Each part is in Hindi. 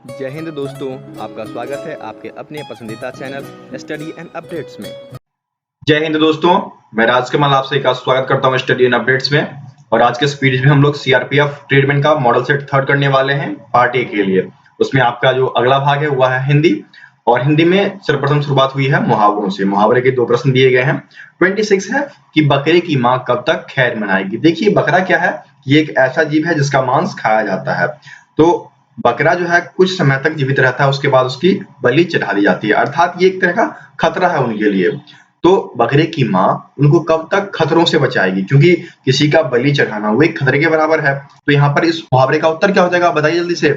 जय हिंद दोस्तों, आपका स्वागत है आपके अपने पसंदीदा चैनल स्टडी एंड अपडेट्स में। जय हिंद दोस्तों, मैं राजकमल आपसे का स्वागत करता हूं स्टडी एंड अपडेट्स में। और आज के स्पीच में हम लोग सीआरपीएफ ट्रीटमेंट का मॉडल सेट थर्ड करने वाले हैं पार्ट ए के लिए। उसमें आपका जो अगला भाग है वह है हिंदी, और हिंदी में सर्वप्रथम शुरुआत हुई है मुहावरों से। मुहावरे के 2 प्रश्न दिए गए हैं। 26 है कि बकरे की मां कब तक खैर मनाएगी। देखिए, बकरा क्या है? ये एक ऐसा जीव है जिसका मांस खाया जाता है। तो बकरा जो है कुछ समय तक जीवित रहता है, उसके बाद उसकी बलि चढ़ा दी जाती है, अर्थात ये एक तरह का खतरा है उनके लिए। तो बकरे की मां उनको कब तक खतरों से बचाएगी, क्योंकि किसी का बलि चढ़ाना वो एक खतरे के बराबर है। तो यहाँ पर इस मुहावरे का उत्तर क्या हो जाएगा, बताइए जल्दी से,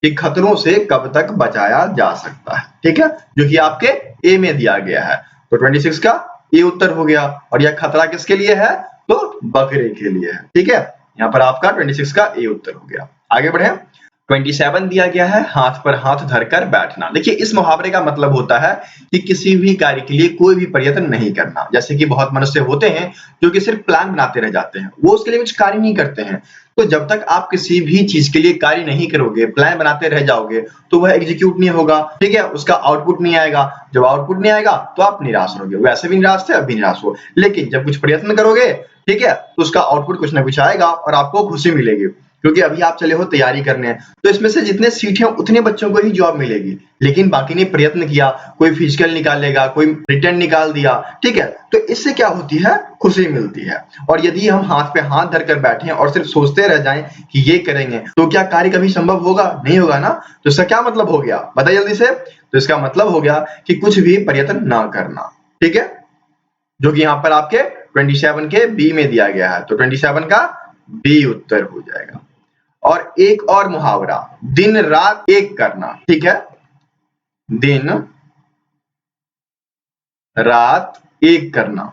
कि खतरों से कब तक बचाया जा सकता है। ठीक है, जो कि आपके ए में दिया गया है। तो 26 का ए उत्तर हो गया। और यह खतरा किसके लिए है? तो बकरे के लिए है। ठीक है, यहाँ पर आपका 26 का ए उत्तर हो गया। आगे बढ़े। 27 दिया गया है, हाथ पर हाथ धरकर बैठना। देखिए, इस मुहावरे का मतलब होता है कि किसी भी कार्य के लिए कोई भी प्रयत्न नहीं करना। जैसे कि बहुत मनुष्य होते हैं जो कि सिर्फ प्लान बनाते रह जाते हैं, वो उसके लिए कुछ कार्य नहीं करते हैं। तो जब तक आप किसी भी चीज के लिए कार्य नहीं करोगे, प्लान बनाते रह जाओगे, तो वह एग्जीक्यूट नहीं होगा। ठीक है, उसका आउटपुट नहीं आएगा। जब आउटपुट नहीं आएगा तो आप निराश होगे। वैसे भी निराश थे, अब भी निराश हो। लेकिन जब कुछ प्रयत्न करोगे, ठीक है, तो उसका आउटपुट कुछ ना कुछ आएगा और आपको खुशी मिलेगी, क्योंकि अभी आप चले हो तैयारी करने। तो इसमें से जितने सीट हैं उतने बच्चों को ही जॉब मिलेगी, लेकिन बाकी ने प्रयत्न किया, कोई फिजिकल निकालेगा, कोई रिटर्न निकाल दिया। ठीक है, तो इससे क्या होती है? खुशी मिलती है। और यदि हम हाथ पे हाथ धरकर बैठे और सिर्फ सोचते रह जाएं कि ये करेंगे, तो क्या कार्य कभी संभव होगा? नहीं होगा ना। तो इसका क्या मतलब हो गया, बताइए जल्दी से। तो इसका मतलब हो गया कि कुछ भी प्रयत्न ना करना। ठीक है, जो कि यहाँ पर आपके 27 के बी में दिया गया है। तो 27 का बी उत्तर हो जाएगा। और एक और मुहावरा, दिन रात एक करना। ठीक है, दिन रात एक करना।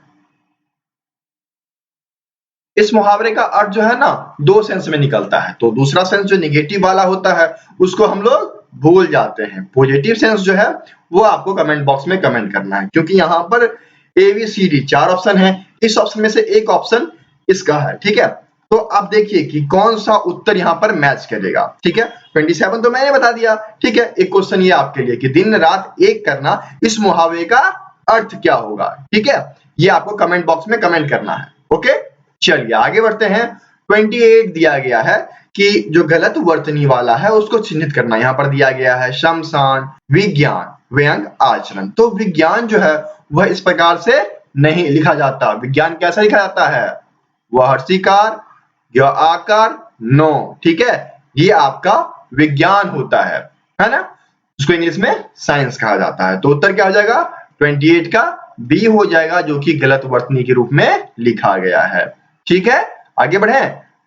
इस मुहावरे का अर्थ जो है ना, 2 सेंस में निकलता है। तो दूसरा सेंस जो निगेटिव वाला होता है उसको हम लोग भूल जाते हैं। पॉजिटिव सेंस जो है वो आपको कमेंट बॉक्स में कमेंट करना है, क्योंकि यहाँ पर A B C D 4 option है। इस ऑप्शन में से एक ऑप्शन इसका है। ठीक है, तो आप देखिए कि कौन सा उत्तर यहाँ पर मैच करेगा। ठीक है, 27 तो मैंने बता दिया। ठीक है, एक क्वेश्चन ये आपके लिए कि दिन रात एक करना, इस मुहावरे का अर्थ क्या होगा। ठीक है, ये आपको कमेंट बॉक्स में कमेंट करना है। ओके, चलिए आगे बढ़ते हैं। 28 दिया गया है कि जो गलत वर्तनी वाला है उसको चिन्हित करना। यहाँ पर दिया गया है शमशान, विज्ञान, व्यंग, आचरण। तो विज्ञान जो है वह इस प्रकार से नहीं लिखा जाता। विज्ञान कैसा लिखा जाता है? वह हर्षिकार, यह आकार, नो। ठीक है, ये आपका विज्ञान होता है ना। उसको इंग्लिश में साइंस कहा जाता है। तो उत्तर क्या हो जाएगा? 28 का बी हो जाएगा, जो कि गलत वर्तनी के रूप में लिखा गया है। ठीक है, आगे बढ़े।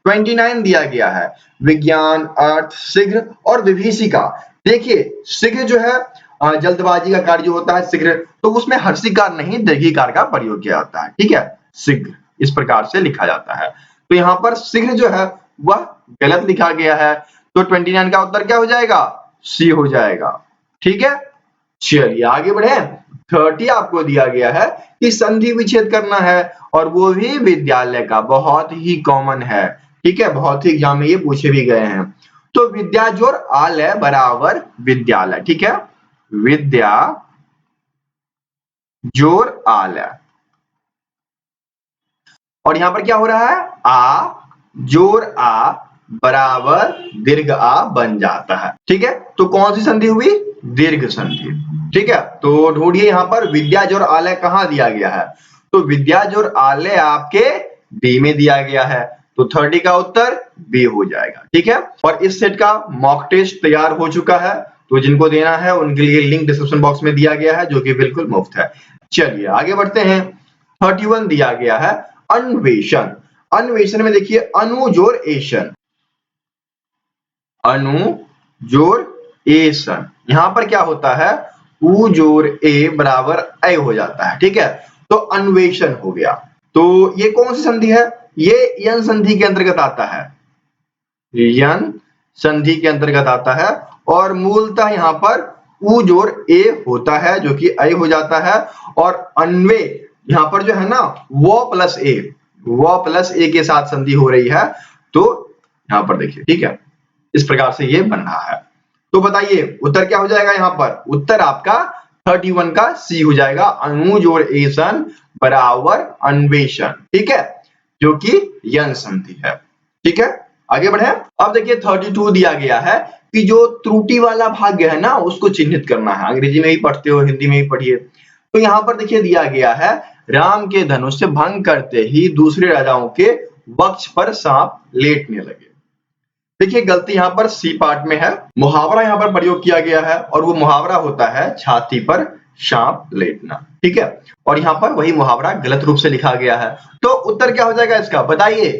29 दिया गया है, विज्ञान, अर्थ, शीघ्र और विभीषिका। देखिए, शीघ्र जो है जल्दबाजी का कार्य जो होता है शीघ्र, तो उसमें हर्षिकार नहीं दीर्घिकार का प्रयोग किया जाता है। ठीक है, शीघ्र इस प्रकार से लिखा जाता है। तो यहाँ पर शीघ्र जो है वह गलत लिखा गया है। तो 29 का उत्तर क्या हो जाएगा? सी हो जाएगा। ठीक है, चलिए आगे बढ़े। 30 आपको दिया गया है कि संधि विच्छेद करना है, और वो भी विद्यालय का। बहुत ही कॉमन है। ठीक है, बहुत ही एग्जाम में ये पूछे भी गए हैं। तो विद्या जोड़ आलय बराबर विद्यालय। ठीक है, विद्या जोड़ आलय। और यहां पर क्या हो रहा है? आ जोड़ आ बराबर दीर्घ आ बन जाता है। ठीक है, तो कौन सी संधि हुई? दीर्घ संधि। ठीक है, तो ढूंढिए यहाँ पर विद्या जोड़ आलय कहां दिया गया है। तो विद्या जोड़ आलय आपके बी में दिया गया है। तो 30 का उत्तर बी हो जाएगा। ठीक है, और इस सेट का मॉक टेस्ट तैयार हो चुका है। तो जिनको देना है उनके लिए लिंक डिस्क्रिप्शन बॉक्स में दिया गया है, जो कि बिल्कुल मुफ्त है। चलिए आगे बढ़ते हैं। 31 दिया गया है, अन्वेषण। अन्वेषण में देखिए अनु जोड़ एशन, अनु जोड़ एशन। यहां पर क्या होता है? उ जोड़ ए बराबर ए हो जाता है। ठीक है, तो अन्वेषण हो गया। तो ये कौन सी संधि है? ये यन संधि के अंतर्गत आता है। यन संधि के अंतर्गत आता है, और मूलतः यहां पर उ जोड़ ए होता है, जो कि ए हो जाता है। और अन्वे यहां पर जो है ना, वो प्लस ए के साथ संधि हो रही है। तो यहां पर देखिए, ठीक है, इस प्रकार से ये बन रहा है। तो बताइए उत्तर क्या हो जाएगा यहाँ पर? उत्तर आपका 31 का सी हो जाएगा, अणु जोड़ एसन बराबर अन्वेषण, ठीक है, जो कि यन संधि है। ठीक है, आगे बढ़े। अब देखिए 32 दिया गया है कि जो त्रुटि वाला भाग्य है ना उसको चिन्हित करना है। अंग्रेजी में ही पढ़ते हो, हिंदी में ही पढ़िए। तो यहाँ पर देखिए दिया गया है, राम के धनुष भंग करते ही दूसरे राजाओं के वक्ष पर सांप लेटने लगे। देखिए गलती यहाँ पर सी पार्ट में है, मुहावरा यहाँ पर प्रयोग किया गया है और वो मुहावरा होता है छाती पर सांप लेटना, ठीक है, और यहाँ पर वही मुहावरा गलत रूप से लिखा गया है। तो उत्तर क्या हो जाएगा इसका बताइए?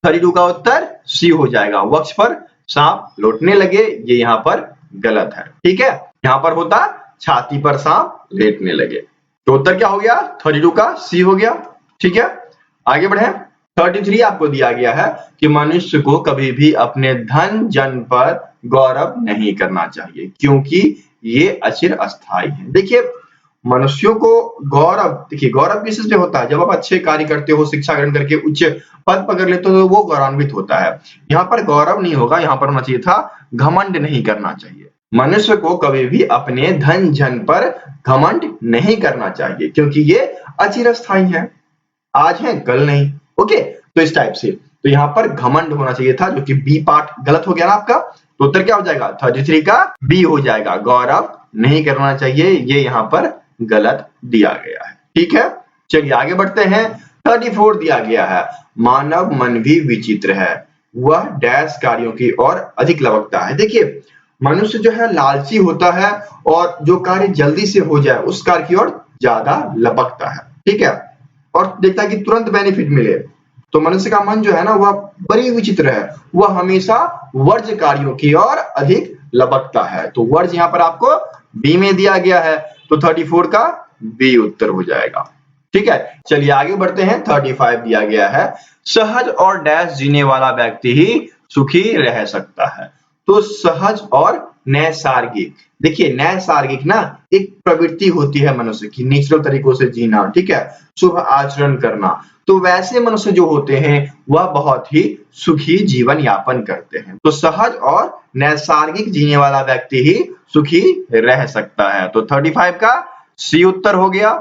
32 का उत्तर सी हो जाएगा, वक्ष पर सांप लौटने लगे, ये यहाँ पर गलत है, ठीक है, यहाँ पर होता छाती पर सांप लेटने लगे। तो उत्तर क्या हो गया? 32 का सी हो गया, ठीक है, आगे बढ़े। 33 आपको दिया गया है कि मनुष्य को कभी भी अपने धन जन पर गौरव नहीं करना चाहिए क्योंकि ये अचिर अस्थायी है। देखिए मनुष्यों को गौरव, देखिए गौरव किस से होता है? जब आप अच्छे कार्य करते हो, शिक्षा ग्रहण करके उच्च पद पकड़ लेते हो तो वो गौरवान्वित होता है। यहाँ पर गौरव नहीं होगा, यहाँ पर होना चाहिए था घमंड नहीं करना चाहिए। मनुष्य को कभी भी अपने धन जन पर घमंड नहीं करना चाहिए क्योंकि ये अचिरस्थायी है, आज है कल नहीं। ओके, तो इस टाइप से तो यहाँ पर घमंड होना चाहिए था, जो कि बी पार्ट गलत हो गया ना आपका। तो उत्तर क्या हो जाएगा? 33 का बी हो जाएगा, गौरव नहीं करना चाहिए, ये यहाँ पर गलत दिया गया है, ठीक है। चलिए आगे बढ़ते हैं। 34 दिया गया है, मानव मन भी विचित्र है, वह डैश कार्यों की ओर अधिक लपकता है। देखिए मनुष्य जो है लालची होता है और जो कार्य जल्दी से हो जाए उस कार्य की ओर ज्यादा लपकता है, ठीक है, और देखता है कि तुरंत बेनिफिट मिले। तो मनुष्य का मन जो है ना वह बड़ी विचित्र है, वह हमेशा वर्ज्य कार्यों की ओर अधिक लपकता है। तो वर्ज्य यहाँ पर आपको बी में दिया गया है, तो 34 का बी उत्तर हो जाएगा, ठीक है। चलिए आगे बढ़ते हैं। 35 दिया गया है, सहज और डैश जीने वाला व्यक्ति ही सुखी रह सकता है। तो सहज और नैसर्गिक, देखिए नैसर्गिक ना एक प्रवृत्ति होती है मनुष्य की, नेचुरल तरीकों से जीना, ठीक है, शुभ आचरण करना। तो वैसे मनुष्य जो होते हैं वह बहुत ही सुखी जीवन यापन करते हैं। तो सहज और नैसर्गिक जीने वाला व्यक्ति ही सुखी रह सकता है। तो 35 का सी उत्तर हो गया,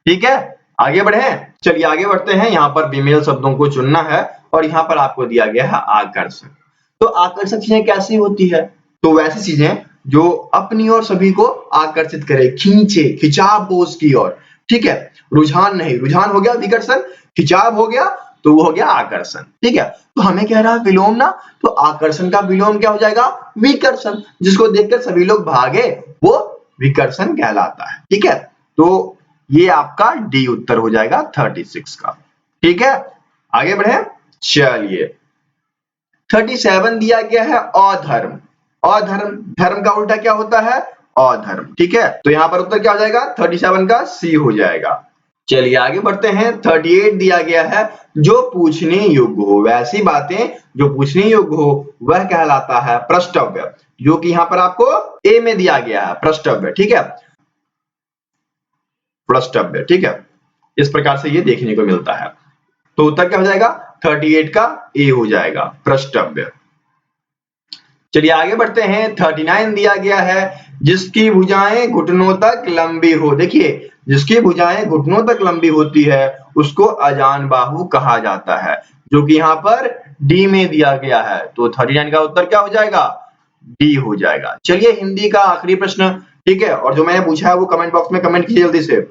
ठीक है। आगे बढ़े, चलिए आगे बढ़ते हैं। यहाँ पर विमेल शब्दों को चुनना है और यहाँ पर आपको दिया गया है आकर्षक। तो आकर्षक चीजें कैसी होती है? तो वैसी चीजें जो अपनी ओर सभी को आकर्षित करे, खींचे, खिंचाव हो उसकी ओर, ठीक है, रुझान नहीं, रुझान हो गया विकर्षण, खिंचाव हो गया तो वो हो गया आकर्षण, ठीक है। तो हमें कह रहा है विलोम ना, तो आकर्षण का विलोम क्या हो जाएगा? विकर्षण, जिसको देखकर सभी लोग भागे वो विकर्षण कहलाता है, ठीक है। तो ये आपका डी उत्तर हो जाएगा 36 का, ठीक है। आगे बढ़े, चलिए 37 दिया गया है अधर्म। अधर्म, धर्म का उल्टा क्या होता है? अधर्म, ठीक है। तो यहाँ पर उत्तर क्या हो जाएगा? 37 का सी हो जाएगा। चलिए आगे बढ़ते हैं। 38 दिया गया है, जो पूछने योग्य हो, वैसी बातें जो पूछने योग्य हो वह कहलाता है प्रष्टव्य, जो कि यहाँ पर आपको ए में दिया गया है प्रष्टव्य, ठीक है, प्रष्टव्य, ठीक है। इस प्रकार से ये देखने को मिलता है। तो उत्तर क्या हो जाएगा? 38 का ए हो जाएगा, प्रष्टव्य। चलिए आगे बढ़ते हैं। 39 दिया गया है, जिसकी भुजाएं घुटनों तक लंबी हो। देखिए जिसकी भुजाएं घुटनों तक लंबी होती है उसको अजान बाहु कहा जाता है, जो कि यहाँ पर डी में दिया गया है। तो 39 का उत्तर क्या हो जाएगा? डी हो जाएगा। चलिए हिंदी का आखिरी प्रश्न, ठीक है, और जो मैंने पूछा है वो कमेंट बॉक्स में कमेंट कीजिए जल्दी से।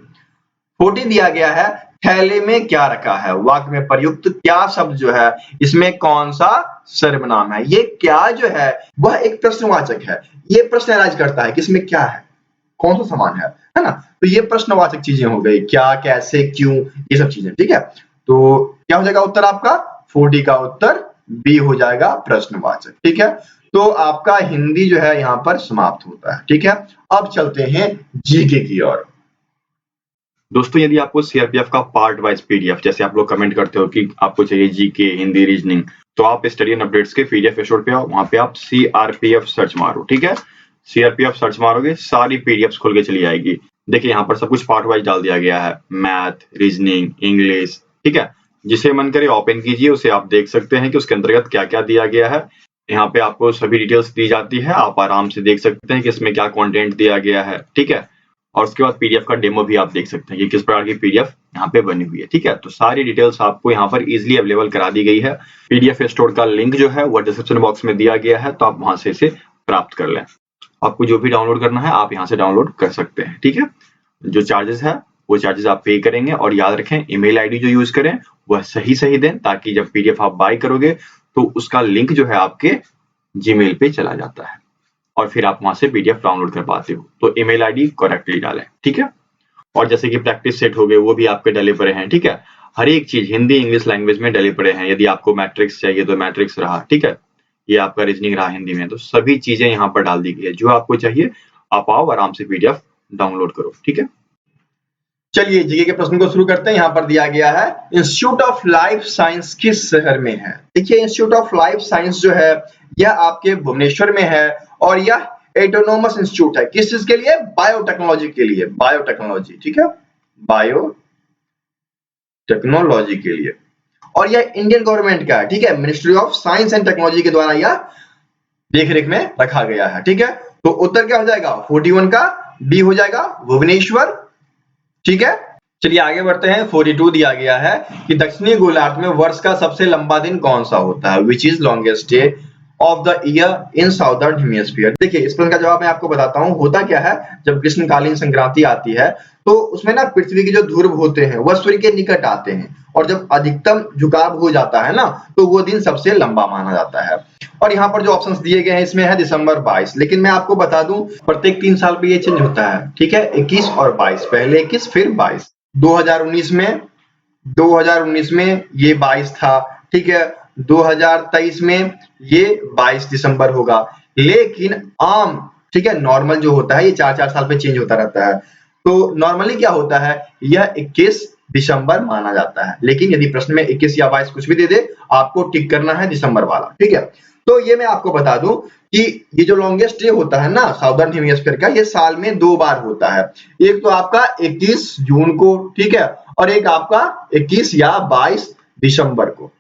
40 दिया गया है, थैले में क्या रखा है? वाक्य में प्रयुक्त क्या शब्द जो है इसमें कौन सा सर्वनाम है? ये क्या जो है वह एक प्रश्नवाचक है, ये प्रश्न एनालाइज करता है कि इसमें क्या है, कौन सा सामान है ना। तो ये प्रश्नवाचक चीजें हो गई, क्या, कैसे, क्यों, ये सब चीजें, ठीक है। तो क्या हो जाएगा उत्तर आपका? 40 का उत्तर बी हो जाएगा, प्रश्नवाचक, ठीक है। तो आपका हिंदी जो है यहाँ पर समाप्त होता है, ठीक है। अब चलते हैं जीके की ओर। दोस्तों यदि आपको सीआरपीएफ का पार्ट वाइज पीडीएफ, जैसे आप लोग कमेंट करते हो कि आपको चाहिए जीके, हिंदी, रीजनिंग, तो आप स्टडी एंड अपडेट्स के पीडीएफ एपिसोड पे आओ, वहां पे आप सीआरपीएफ सर्च मारो, ठीक है। सीआरपीएफ सर्च मारोगे सारी पीडीएफ खोल के चली आएगी। देखिए यहाँ पर सब कुछ पार्ट वाइज डाल दिया गया है, मैथ, रीजनिंग, इंग्लिश, ठीक है। जिसे मन करे ओपन कीजिए, उसे आप देख सकते हैं कि उसके अंतर्गत क्या क्या दिया गया है। यहाँ पे आपको सभी डिटेल्स दी जाती है, आप आराम से देख सकते हैं कि इसमें क्या कंटेंट दिया गया है, ठीक है। और उसके बाद पीडीएफ का डेमो भी आप देख सकते हैं कि किस प्रकार की पीडीएफ यहाँ पे बनी हुई है, ठीक है। तो सारी डिटेल्स आपको यहाँ पर इजिली अवेलेबल करा दी गई है। पीडीएफ स्टोर का लिंक जो है वो डिस्क्रिप्शन बॉक्स में दिया गया है, तो आप वहां से इसे प्राप्त कर लें। आपको जो भी डाउनलोड करना है आप यहाँ से डाउनलोड कर सकते हैं, ठीक है। जो चार्जेस है वो चार्जेस आप पे करेंगे, और याद रखें ईमेल आईडी जो यूज करें वह सही दें, ताकि जब पीडीएफ आप बाय करोगे तो उसका लिंक जो है आपके जीमेल पे चला जाता है और फिर आप वहां से पीडीएफ डाउनलोड कर पाते हो। तो ईमेल आईडी करेक्टली डालें, ठीक है। और जैसे कि प्रैक्टिस सेट हो गए वो भी आपके डले पड़े हैं, ठीक है। हर एक चीज हिंदी इंग्लिश लैंग्वेज में डले पड़े हैं। यदि आपको मैट्रिक्स चाहिए तो मैट्रिक्स रहा, ठीक है। ये आपका रीजनिंग रहा हिंदी में, तो सभी चीजें यहाँ पर डाल दी गई है। जो आपको चाहिए आप आओ आराम से पीडीएफ डाउनलोड करो, ठीक है। चलिए जीके के प्रश्न को शुरू करते हैं। यहाँ पर दिया गया है इंस्टीट्यूट ऑफ लाइफ साइंस किस शहर में है। देखिए इंस्टीट्यूट ऑफ लाइफ साइंस जो है यह आपके भुवनेश्वर में है, और यह एटोनोमस इंस्टीट्यूट है। किस चीज के लिए? बायोटेक्नोलॉजी के लिए, बायोटेक्नोलॉजी, ठीक है, बायोटेक्नोलॉजी के लिए। और यह इंडियन गवर्नमेंट का है, ठीक है, ministry of science and technology के द्वारा यह देखरेख में रखा गया है, ठीक है। तो उत्तर क्या हो जाएगा? 41 का बी हो जाएगा, भुवनेश्वर, ठीक है। चलिए आगे बढ़ते हैं। 42 दिया गया है कि दक्षिणी गोलार्ध में वर्ष का सबसे लंबा दिन कौन सा होता है? Which is longest day of the year in southern hemisphere. देखिए इस प्रश्न का जवाब मैं आपको बताता हूं। होता क्या है, जब ग्रीष्मकालीन संक्रांति आती है तो उसमें ना पृथ्वी के जो ध्रुव होते हैं वह सूर्य के निकट आते हैं, और जब अधिकतम झुकाव हो जाता है ना तो वो दिन सबसे लंबा माना जाता है। और यहाँ पर जो ऑप्शंस दिए गए हैं इसमें है दिसंबर 22, लेकिन मैं आपको बता दूं प्रत्येक 3 साल पे ये चेंज होता है, ठीक है। 21 और 22, पहले 21 फिर 22। 2019 में ये 22 था, ठीक है। 2023 में ये 22 दिसंबर होगा, लेकिन आम, ठीक है, नॉर्मल जो होता है ये 4-4 साल पे चेंज होता रहता है। तो नॉर्मली क्या होता है, यह 21 दिसंबर माना जाता है, लेकिन यदि प्रश्न में 21 या 22 कुछ भी दे दे आपको टिक करना है दिसंबर वाला, ठीक है। तो ये मैं आपको बता दूं कि ये जो लॉन्गेस्ट डे होता है ना साउदर्न हेमिस्फीयर का, ये साल में 2 बार होता है। एक तो आपका 21 जून को, ठीक है, और एक आपका 21 या 22 दिसंबर को।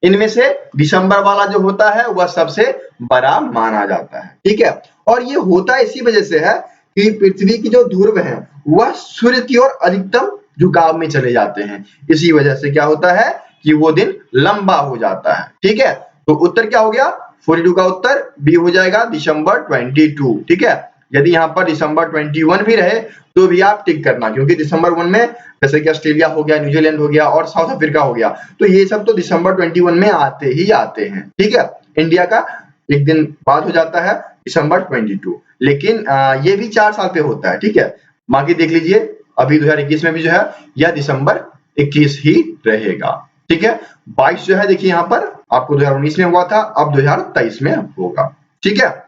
इनमें से दिसंबर वाला जो होता है वह सबसे बड़ा माना जाता है, ठीक है। और ये होता इसी वजह से है कि पृथ्वी की जो ध्रुव है वह सूर्य की ओर अधिकतम झुकाव में चले जाते हैं। इसी वजह से क्या होता है कि वो दिन लंबा हो जाता है, ठीक है। तो उत्तर क्या हो गया? 42 का उत्तर बी हो जाएगा, दिसंबर 22, ठीक है। यदि यहाँ पर दिसंबर 21 भी रहे तो भी आप टिक करना, क्योंकि दिसंबर 1 में जैसे कि ऑस्ट्रेलिया हो गया, न्यूजीलैंड हो गया और साउथ अफ्रीका हो गया, तो ये सब तो दिसंबर 21 में आते ही आते हैं, ठीक है। इंडिया का एक दिन बाद हो जाता है दिसंबर 22, लेकिन ये भी 4 साल पे होता है, ठीक है। बाकी देख लीजिए अभी 2021 में भी जो है यह दिसंबर 21 ही रहेगा, ठीक है। 22 जो है देखिए यहाँ पर आपको 2019 में हुआ था, अब 2023 में होगा, ठीक है।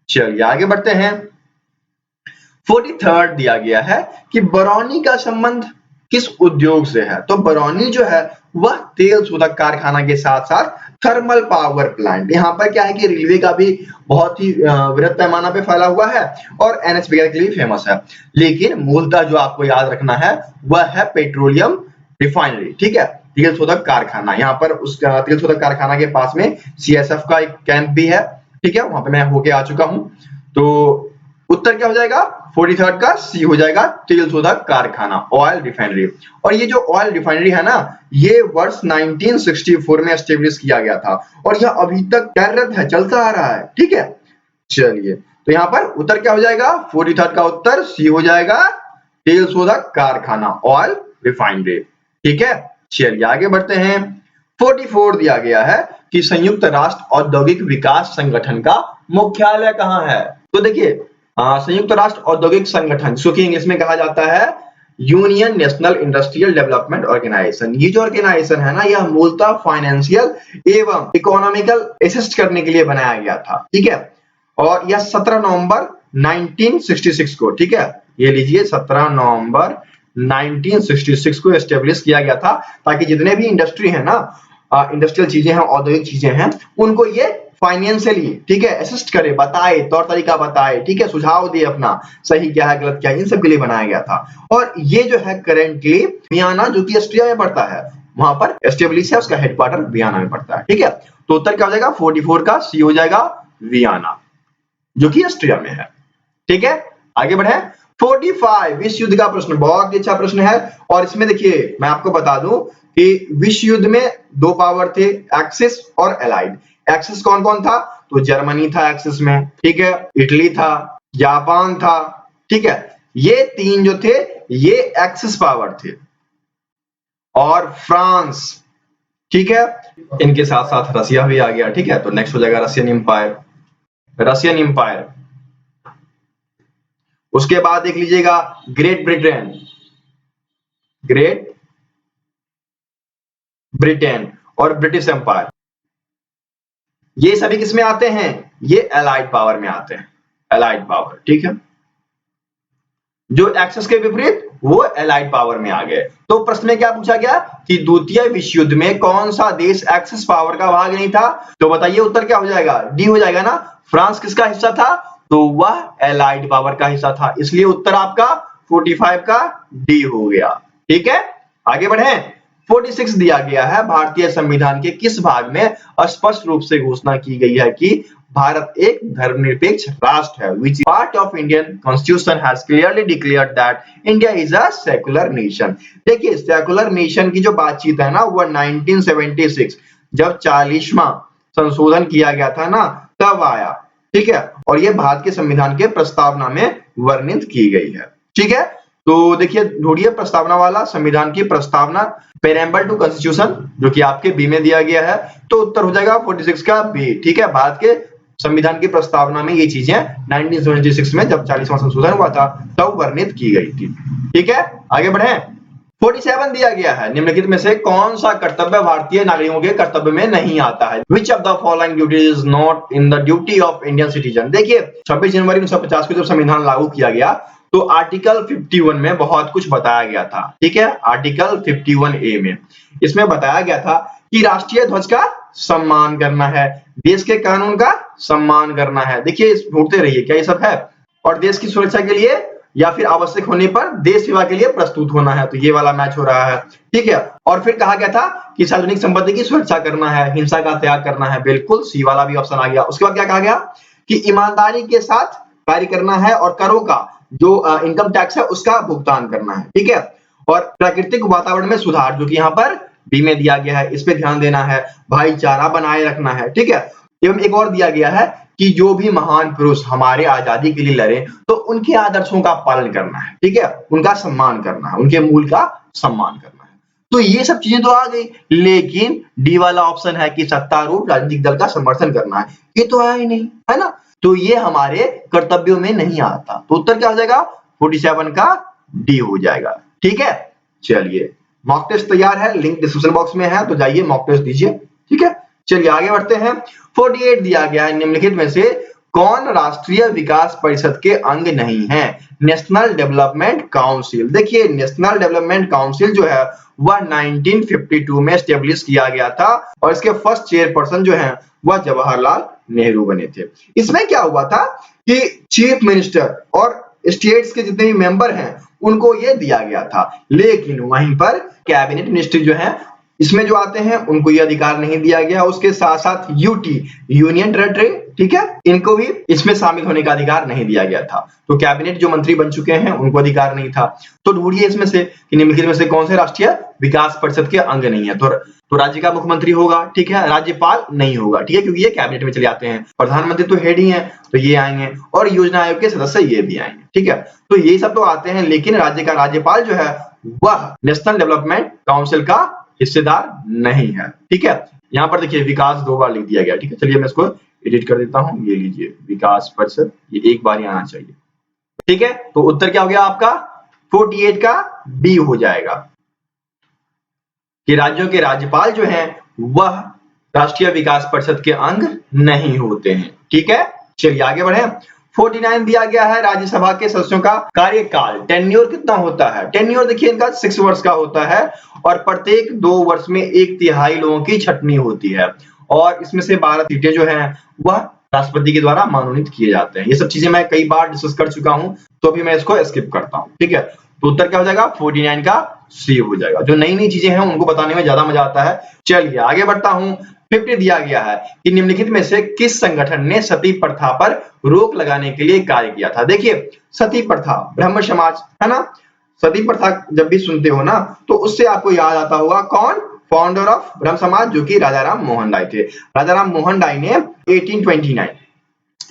चलिए आगे बढ़ते हैं। 43rd दिया गया है कि बरौनी का संबंध किस उद्योग से है। तो बरौनी जो है वह तेल शोधक कारखाना के साथ साथ थर्मल पावर प्लांट, यहाँ पर क्या है कि रेलवे का भी बहुत ही वृहत पैमाना पे फैला हुआ है और एनएच वगैरह के लिए फेमस है, लेकिन मूलतः जो आपको याद रखना है वह है पेट्रोलियम रिफाइनरी, ठीक है, तेल शोधक कारखाना। यहाँ पर उस तेल शोधक कारखाना के पास में सीएसएफ का एक कैंप भी है, ठीक है, वहां पे मैं होके आ चुका हूं। तो उत्तर क्या हो जाएगा? 43rd का सी हो जाएगा, तेल शोधक कारखाना, ऑयल रिफाइनरी। और ये जो ऑयल रिफाइनरी है ना, ये वर्ष 1964 में एस्टेब्लिश किया गया था और यह अभी तक कार्यरत है, चलता आ रहा है, ठीक है। चलिए तो यहाँ पर उत्तर क्या हो जाएगा? 43rd का उत्तर सी हो जाएगा, तेल शोधक कारखाना, ऑयल रिफाइनरी, ठीक है। चलिए आगे बढ़ते हैं। 44 दिया गया है कि संयुक्त राष्ट्र औद्योगिक विकास संगठन का मुख्यालय कहाँ है। तो देखिए संयुक्त राष्ट्र औद्योगिक संगठन, जो कि इंग्लिश में कहा जाता है union national industrial development organisation, ये जो ऑर्गेनाइजेशन है ना यह मूलतः फाइनेंशियल एवं इकोनॉमिकल असिस्ट करने के लिए बनाया गया था, ठीक है। और यह 17 नवंबर 1966 को, ठीक है, ये लीजिए 17 नवंबर 1966 को एस्टेब्लिश किया गया था, ताकि जितने भी इंडस्ट्री है ना, इंडस्ट्रियल चीजें हैं, औद्योगिक चीजें हैं, उनको ये फाइनेंशियली, ठीक है, असिस्ट करे, बताए, तौर तरीका बताए, ठीक है, सुझाव दे अपना, सही क्या है गलत क्या है, इन सब के लिए बनाया गया था। और ये जो है करेंटली वियना, जो कि ऑस्ट्रिया में पड़ता है, वहां पर एस्टेब्लिश है, उसका हेडक्वार्टर वियना में पड़ता है, ठीक है। तो उत्तर क्या हो जाएगा 44 का सी हो जाएगा वियना, जो कि ऑस्ट्रिया में है। ठीक है, आगे बढ़े। 45 विश्व युद्ध का प्रश्न, बहुत ही अच्छा प्रश्न है। और इसमें देखिए मैं आपको बता दूं कि विश्व युद्ध में दो पावर थे, एक्सिस और एलाइड। एक्सिस कौन कौन था? तो जर्मनी था एक्सिस में, ठीक है, इटली था, जापान था, ठीक है, ये तीन जो थे ये एक्सिस पावर थे, और फ्रांस, ठीक है, इनके साथ साथ रसिया भी आ गया। ठीक है, तो नेक्स्ट हो जाएगा रशियन इंपायर, रशियन इंपायर। उसके बाद देख लीजिएगा ग्रेट ब्रिटेन, ग्रेट ब्रिटेन और ब्रिटिश एम्पायर। ये सभी किसमें आते हैं? ये एलाइड पावर में आते हैं, एलाइड पावर। ठीक है, जो एक्सेस के विपरीत वो एलाइड पावर में आ गए। तो प्रश्न में क्या पूछा गया कि द्वितीय विश्व युद्ध में कौन सा देश एक्सेस पावर का भाग नहीं था? तो बताइए उत्तर क्या हो जाएगा? डी हो जाएगा ना। फ्रांस किसका हिस्सा था? तो वह एलाइड पावर का हिस्सा था, इसलिए उत्तर आपका 45 का डी हो गया। ठीक है, आगे बढ़े। 46 दिया गया है, भारतीय संविधान के किस भाग में स्पष्ट रूप से घोषणा की गई है कि भारत एक धर्मनिरपेक्ष राष्ट्र है? Which part of Indian Constitution has clearly declared that India is a secular nation? देखिए सेकुलर नेशन की जो बातचीत है ना वो 1976 जब 40वां संशोधन किया गया था ना तब आया। ठीक है, और ये भारत के संविधान के प्रस्तावना में वर्णित की गई है। ठीक है, तो देखिए ढूंढिए प्रस्तावना वाला, संविधान की प्रस्तावना, पेरेंबल टू कॉन्स्टिट्यूशन, जो कि आपके बी में दिया गया है। तो उत्तर हो जाएगा 46 का बी। ठीक है, भारत के संविधान की प्रस्तावना में ये चीजें 1976 में जब 40वां संशोधन हुआ था तब वर्णित की गई थी। ठीक है, आगे बढ़े। 47 दिया गया है, निम्नलिखित में से कौन सा कर्तव्य भारतीय नागरिकों के कर्तव्य में नहीं आता है? Which of the following duties is not in the duty of Indian citizen? देखिए 26 जनवरी 1950 को जब संविधान लागू किया गया तो आर्टिकल 51 में बहुत कुछ बताया गया था। ठीक है, आर्टिकल 51A में इसमें बताया गया था कि राष्ट्रीय ध्वज का सम्मान करना है, देश के कानून का सम्मान करना है। देखिए ढूंढते रहिए क्या ये सब है, और देश की सुरक्षा के लिए या फिर आवश्यक होने पर देश सेवा के लिए प्रस्तुत होना है। तो ये वाला मैच हो रहा है। ठीक है, और फिर कहा गया था कि सार्वजनिक संपत्ति की सुरक्षा करना है, हिंसा का त्याग करना है। बिल्कुल सी वाला भी ऑप्शन आ गया। उसके बाद क्या कहा गया कि ईमानदारी के साथ कार्य करना है और करों का जो इनकम टैक्स है उसका भुगतान करना है। ठीक है, और प्राकृतिक वातावरण में सुधार, जो कि यहाँ पर बी में दिया गया है, इस पे ध्यान देना है, भाईचारा बनाए रखना है। ठीक है, एवं एक और दिया गया है कि जो भी महान पुरुष हमारे आजादी के लिए लड़े तो उनके आदर्शों का पालन करना है। ठीक है, उनका सम्मान करना है, उनके मूल का सम्मान करना है। तो ये सब चीजें तो आ गई, लेकिन डी वाला ऑप्शन है कि सत्तारूढ़ राजनीतिक दल का समर्थन करना है, ये तो है ही नहीं, है ना। तो ये हमारे कर्तव्यों में नहीं आता। तो उत्तर क्या हो जाएगा? 47 का डी हो जाएगा। ठीक है, चलिए मॉक टेस्ट तैयार है, लिंक डिस्क्रिप्शन बॉक्स में है, तो जाइए मॉक टेस्ट दीजिए। ठीक है, चलिए आगे बढ़ते हैं। 48 दिया गया है, निम्नलिखित में से कौन राष्ट्रीय विकास परिषद के अंग नहीं है? National development council. देखिए नेशनल डेवलपमेंट काउंसिल जो है वह 1952 में एस्टेब्लिश किया गया था, और इसके फर्स्ट चेयरपर्सन जो है वह जवाहरलाल नेहरू बने थे। इसमें क्या हुआ था कि चीफ मिनिस्टर और स्टेट्स के जितने भी मेंबर हैं उनको ये दिया गया था, लेकिन वहीं पर कैबिनेट मिनिस्ट्री जो है इसमें जो आते हैं उनको ये अधिकार नहीं दिया गया। उसके साथ साथ यूटी, यूनियन टेरिटरी, ठीक है, इनको भी इसमें शामिल होने का अधिकार नहीं दिया गया था। तो कैबिनेट जो मंत्री बन चुके हैं उनको अधिकार नहीं था। तो ढूंढिए इसमें से कि निम्नलिखित में से कौन से राष्ट्रीय विकास परिषद के अंग नहीं है। तो राज्य का मुख्यमंत्री होगा, ठीक है, राज्यपाल नहीं होगा, ठीक है, क्योंकि ये कैबिनेट में चले आते हैं। प्रधानमंत्री तो हेड ही है, तो ये आएंगे, और योजना आयोग के सदस्य ये भी आएंगे। ठीक है, तो ये सब तो आते हैं, लेकिन राज्य का राज्यपाल जो है वह नेशनल डेवलपमेंट काउंसिल का हिस्सेदार नहीं है। ठीक है, यहाँ पर देखिए विकास 2 बार लिख दिया गया। ठीक है, चलिए मैं इसको एडिट कर देता हूं। ये लीजिए विकास परिषद, ये एक बार ही आना चाहिए। ठीक है, तो उत्तर क्या हो गया आपका? 48 का बी हो जाएगा कि राज्यों के राज्यपाल जो हैं वह राष्ट्रीय विकास परिषद के अंग नहीं होते हैं। ठीक है, चलिए आगे बढ़े। 49 दिया गया है, राज्यसभा के सदस्यों का कार्यकाल, टेन्योर कितना होता है? टेन्योर देखिए इनका 6 वर्ष का होता है, और प्रत्येक 2 वर्ष में 1/3 लोगों की छटनी होती है, और इसमें से 12 सीटें जो हैं वह राष्ट्रपति के द्वारा मनोनीत किए जाते हैं। ये सब चीजें मैं कई बार डिस्कस कर चुका हूं, तो अभी मैं इसको स्किप करता हूं। ठीक है, तो उत्तर क्या हो जाएगा 49 का सी हो जाएगा। जो नई नई चीजें हैं उनको बताने में ज्यादा मजा आता है। चलिए आगे बढ़ता हूं। 50 दिया गया है कि निम्नलिखित में से किस संगठन ने सती प्रथा पर रोक लगाने के लिए कार्य किया था। देखिए सती प्रथा, ब्रह्म समाज है ना। सती प्रथा जब भी सुनते हो ना तो उससे आपको याद आता होगा कौन, फाउंडर ऑफ ब्रह्म समाज जो कि राजा राम मोहन राय थे। राजा राम मोहन राय ने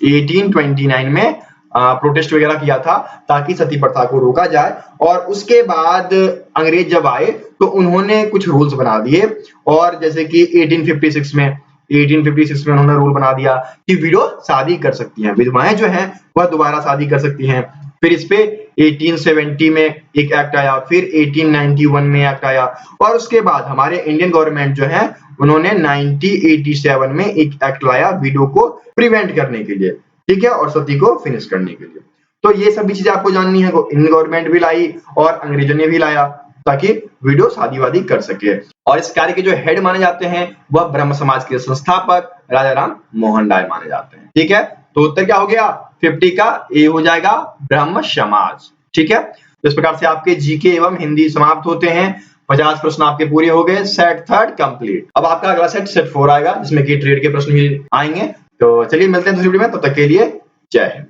1829 में प्रोटेस्ट वगैरह किया था ताकि सती प्रथा को रोका जाए। और उसके बाद अंग्रेज जब आए तो उन्होंने कुछ रूल्स बना दिए। और जैसे कि 1856 में उन्होंने रूल बना दिया कि विडो शादी कर सकती हैं, विधवाएं जो हैं वह दोबारा शादी कर सकती हैं। फिर इस पे 1870 में एक एक्ट आया, फिर 1891 में एक्ट आया, और उसके बाद हमारे इंडियन गवर्नमेंट जो है उन्होंने 1987 में एक एक्ट लाया विडो को प्रिवेंट करने के लिए, ठीक है, और सती को फिनिश करने के लिए। तो ये सभी चीजें आपको जाननी है, इंडियन गवर्नमेंट भी लाई और अंग्रेजों ने भी लाया ताकि विडो शादी वादी कर सके। और इस कार्य के जो हेड माने जाते हैं वह ब्रह्म समाज के संस्थापक राजा राम मोहन राय माने जाते हैं। ठीक है, तो उत्तर क्या हो गया 50 का ए हो जाएगा ब्रह्म समाज। ठीक है, तो इस प्रकार से आपके जीके एवं हिंदी समाप्त होते हैं। 50 प्रश्न आपके पूरे हो गए। Set third complete. अब आपका अगला सेट 4 आएगा जिसमें कि ट्रेड के प्रश्न भी आएंगे। तो चलिए मिलते हैं दूसरी वीडियो में, तब तक के लिए जय हिंद।